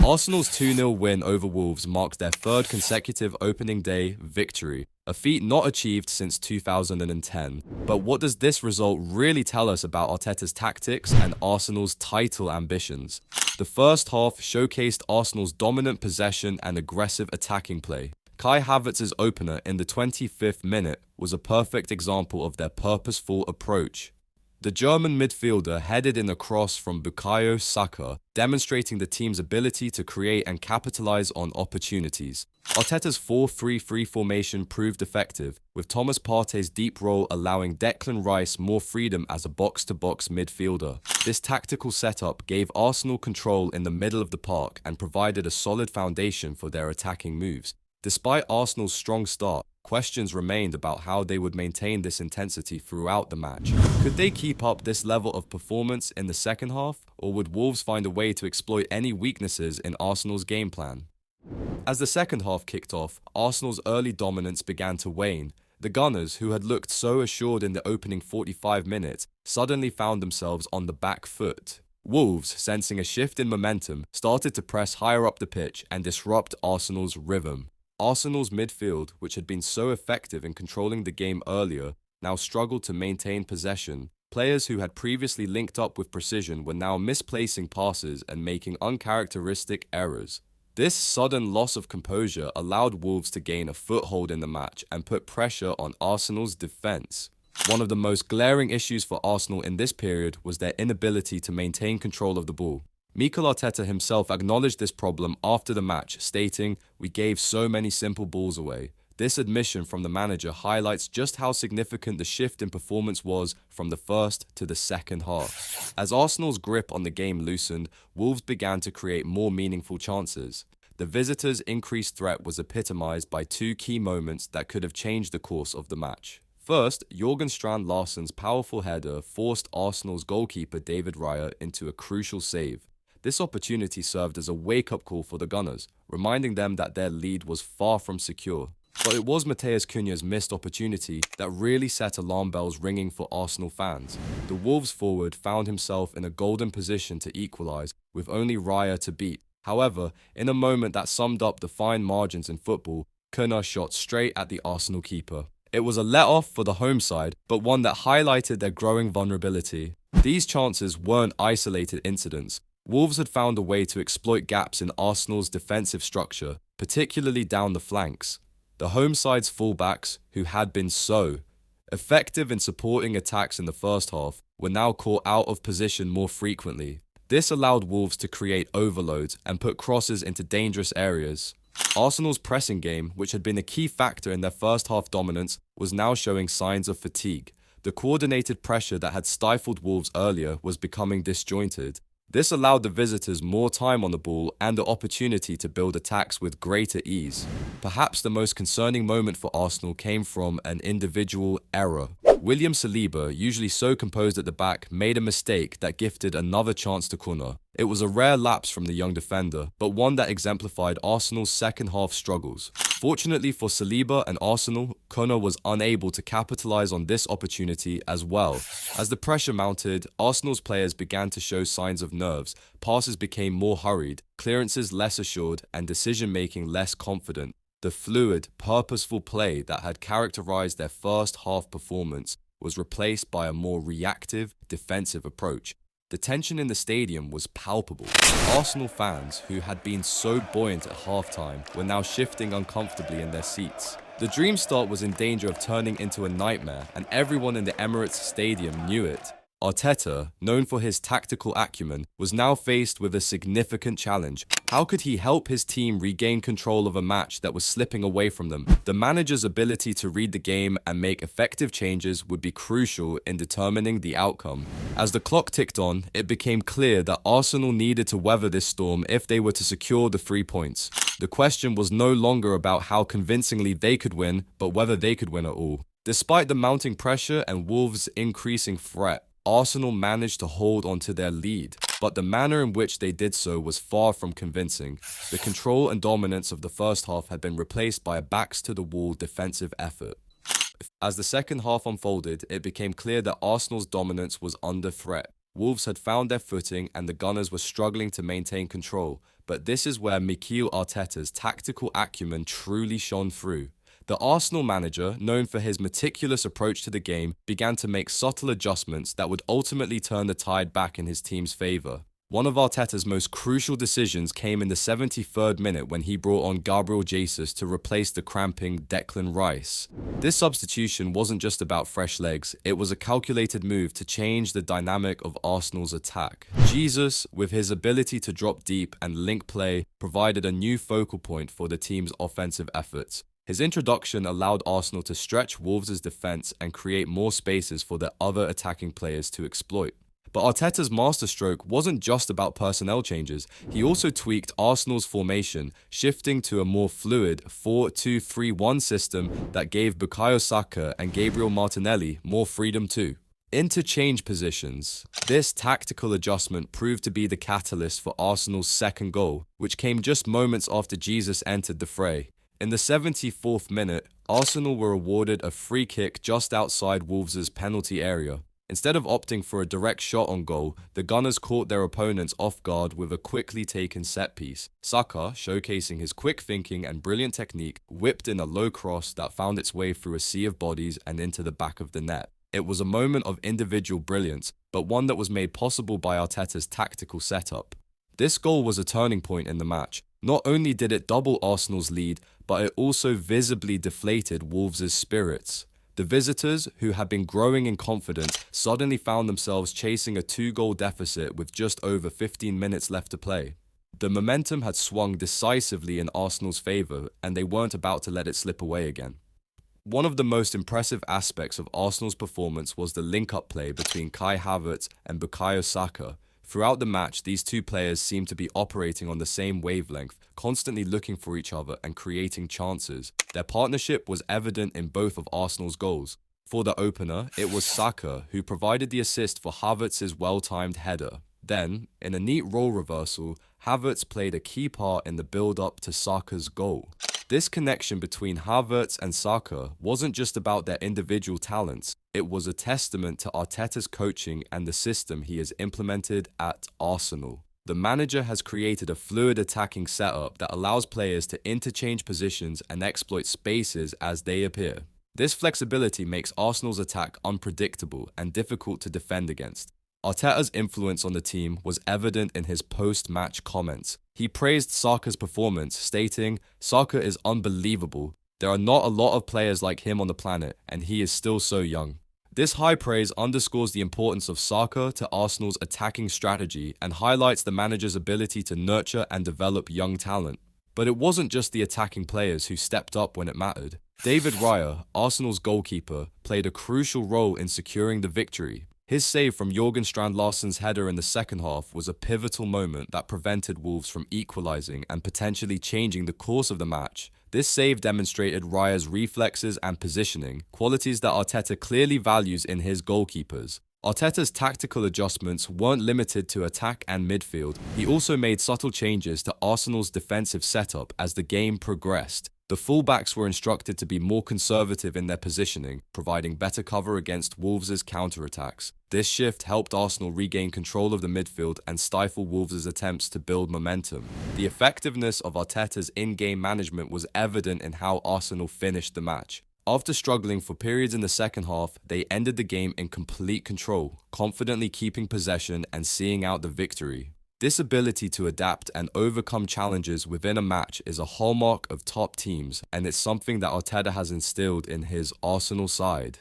Arsenal's 2-0 win over Wolves marked their third consecutive opening day victory, a feat not achieved since 2010. But what does this result really tell us about Arteta's tactics and Arsenal's title ambitions? The first half showcased Arsenal's dominant possession and aggressive attacking play. Kai Havertz's opener in the 25th minute was a perfect example of their purposeful approach. The German midfielder headed in a cross from Bukayo Saka, demonstrating the team's ability to create and capitalize on opportunities. Arteta's 4-3-3 formation proved effective, with Thomas Partey's deep role allowing Declan Rice more freedom as a box-to-box midfielder. This tactical setup gave Arsenal control in the middle of the park and provided a solid foundation for their attacking moves. Despite Arsenal's strong start, questions remained about how they would maintain this intensity throughout the match. Could they keep up this level of performance in the second half, or would Wolves find a way to exploit any weaknesses in Arsenal's game plan? As the second half kicked off, Arsenal's early dominance began to wane. The Gunners, who had looked so assured in the opening 45 minutes, suddenly found themselves on the back foot. Wolves, sensing a shift in momentum, started to press higher up the pitch and disrupt Arsenal's rhythm. Arsenal's midfield, which had been so effective in controlling the game earlier, now struggled to maintain possession. Players who had previously linked up with precision were now misplacing passes and making uncharacteristic errors. This sudden loss of composure allowed Wolves to gain a foothold in the match and put pressure on Arsenal's defence. One of the most glaring issues for Arsenal in this period was their inability to maintain control of the ball. Mikel Arteta himself acknowledged this problem after the match, stating, "We gave so many simple balls away." This admission from the manager highlights just how significant the shift in performance was from the first to the second half. As Arsenal's grip on the game loosened, Wolves began to create more meaningful chances. The visitors' increased threat was epitomised by two key moments that could have changed the course of the match. First, Jørgen Strand Larsen's powerful header forced Arsenal's goalkeeper David Raya into a crucial save. This opportunity served as a wake-up call for the Gunners, reminding them that their lead was far from secure. But it was Matheus Cunha's missed opportunity that really set alarm bells ringing for Arsenal fans. The Wolves forward found himself in a golden position to equalise, with only Raya to beat. However, in a moment that summed up the fine margins in football, Cunha shot straight at the Arsenal keeper. It was a let-off for the home side, but one that highlighted their growing vulnerability. These chances weren't isolated incidents. Wolves had found a way to exploit gaps in Arsenal's defensive structure, particularly down the flanks. The home side's fullbacks, who had been so effective in supporting attacks in the first half, were now caught out of position more frequently. This allowed Wolves to create overloads and put crosses into dangerous areas. Arsenal's pressing game, which had been a key factor in their first half dominance, was now showing signs of fatigue. The coordinated pressure that had stifled Wolves earlier was becoming disjointed. This allowed the visitors more time on the ball and the opportunity to build attacks with greater ease. Perhaps the most concerning moment for Arsenal came from an individual error. William Saliba, usually so composed at the back, made a mistake that gifted another chance to Cunha. It was a rare lapse from the young defender, but one that exemplified Arsenal's second half struggles. Fortunately for Saliba and Arsenal, Cunha was unable to capitalise on this opportunity as well. As the pressure mounted, Arsenal's players began to show signs of nerves. Passes became more hurried, clearances less assured, and decision-making less confident. The fluid, purposeful play that had characterised their first half performance was replaced by a more reactive, defensive approach. The tension in the stadium was palpable. Arsenal fans, who had been so buoyant at halftime, were now shifting uncomfortably in their seats. The dream start was in danger of turning into a nightmare, and everyone in the Emirates Stadium knew it. Arteta, known for his tactical acumen, was now faced with a significant challenge. How could he help his team regain control of a match that was slipping away from them? The manager's ability to read the game and make effective changes would be crucial in determining the outcome. As the clock ticked on, it became clear that Arsenal needed to weather this storm if they were to secure the 3 points. The question was no longer about how convincingly they could win, but whether they could win at all. Despite the mounting pressure and Wolves' increasing threat, Arsenal managed to hold onto their lead, but the manner in which they did so was far from convincing. The control and dominance of the first half had been replaced by a backs-to-the-wall defensive effort. As the second half unfolded, it became clear that Arsenal's dominance was under threat. Wolves had found their footing and the Gunners were struggling to maintain control. but this is where Mikel Arteta's tactical acumen truly shone through. The Arsenal manager, known for his meticulous approach to the game, began to make subtle adjustments that would ultimately turn the tide back in his team's favour. One of Arteta's most crucial decisions came in the 73rd minute when he brought on Gabriel Jesus to replace the cramping Declan Rice. This substitution wasn't just about fresh legs, it was a calculated move to change the dynamic of Arsenal's attack. Jesus, with his ability to drop deep and link play, provided a new focal point for the team's offensive efforts. His introduction allowed Arsenal to stretch Wolves' defence and create more spaces for their other attacking players to exploit. But Arteta's masterstroke wasn't just about personnel changes, he also tweaked Arsenal's formation, shifting to a more fluid 4-2-3-1 system that gave Bukayo Saka and Gabriel Martinelli more freedom too. Interchange positions. This tactical adjustment proved to be the catalyst for Arsenal's second goal, which came just moments after Jesus entered the fray. In the 74th minute, Arsenal were awarded a free kick just outside Wolves' penalty area. Instead of opting for a direct shot on goal, the Gunners caught their opponents off guard with a quickly taken set piece. Saka, showcasing his quick thinking and brilliant technique, whipped in a low cross that found its way through a sea of bodies and into the back of the net. It was a moment of individual brilliance, but one that was made possible by Arteta's tactical setup. This goal was a turning point in the match. Not only did it double Arsenal's lead, but it also visibly deflated Wolves' spirits. The visitors, who had been growing in confidence, suddenly found themselves chasing a 2-goal deficit with just over 15 minutes left to play. The momentum had swung decisively in Arsenal's favour, and they weren't about to let it slip away again. One of the most impressive aspects of Arsenal's performance was the link-up play between Kai Havertz and Bukayo Saka. Throughout the match, these two players seemed to be operating on the same wavelength, constantly looking for each other and creating chances. Their partnership was evident in both of Arsenal's goals. For the opener, it was Saka who provided the assist for Havertz's well-timed header. Then, in a neat role reversal, Havertz played a key part in the build-up to Saka's goal. This connection between Havertz and Saka wasn't just about their individual talents, it was a testament to Arteta's coaching and the system he has implemented at Arsenal. The manager has created a fluid attacking setup that allows players to interchange positions and exploit spaces as they appear. This flexibility makes Arsenal's attack unpredictable and difficult to defend against. Arteta's influence on the team was evident in his post-match comments. He praised Saka's performance, stating, "Saka is unbelievable. There are not a lot of players like him on the planet, and he is still so young." This high praise underscores the importance of Saka to Arsenal's attacking strategy and highlights the manager's ability to nurture and develop young talent. But it wasn't just the attacking players who stepped up when it mattered. David Raya, Arsenal's goalkeeper, played a crucial role in securing the victory. His save from Jørgen Strand Larsen's header in the second half was a pivotal moment that prevented Wolves from equalising and potentially changing the course of the match. This save demonstrated Raya's reflexes and positioning, qualities that Arteta clearly values in his goalkeepers. Arteta's tactical adjustments weren't limited to attack and midfield. He also made subtle changes to Arsenal's defensive setup as the game progressed. The fullbacks were instructed to be more conservative in their positioning, providing better cover against Wolves' counterattacks. This shift helped Arsenal regain control of the midfield and stifle Wolves' attempts to build momentum. The effectiveness of Arteta's in-game management was evident in how Arsenal finished the match. After struggling for periods in the second half, they ended the game in complete control, confidently keeping possession and seeing out the victory. This ability to adapt and overcome challenges within a match is a hallmark of top teams, and it's something that Arteta has instilled in his Arsenal side.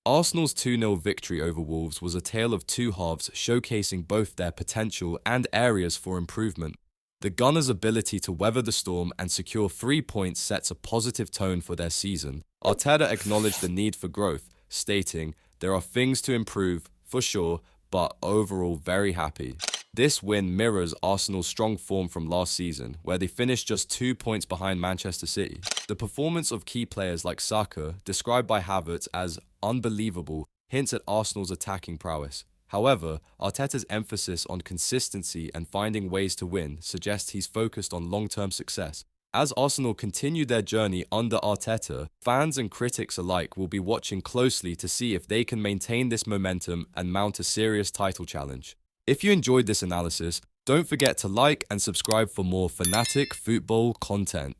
Arsenal's 2-0 victory over Wolves was a tale of two halves, showcasing both their potential and areas for improvement. The Gunners' ability to weather the storm and secure 3 points sets a positive tone for their season. Arteta acknowledged the need for growth, stating, "There are things to improve, for sure, but overall very happy." This win mirrors Arsenal's strong form from last season, where they finished just 2 points behind Manchester City. The performance of key players like Saka, described by Havertz as unbelievable, hints at Arsenal's attacking prowess. However, Arteta's emphasis on consistency and finding ways to win suggests he's focused on long-term success. As Arsenal continue their journey under Arteta, fans and critics alike will be watching closely to see if they can maintain this momentum and mount a serious title challenge. If you enjoyed this analysis, Don't forget to like and subscribe for more fanatic football content.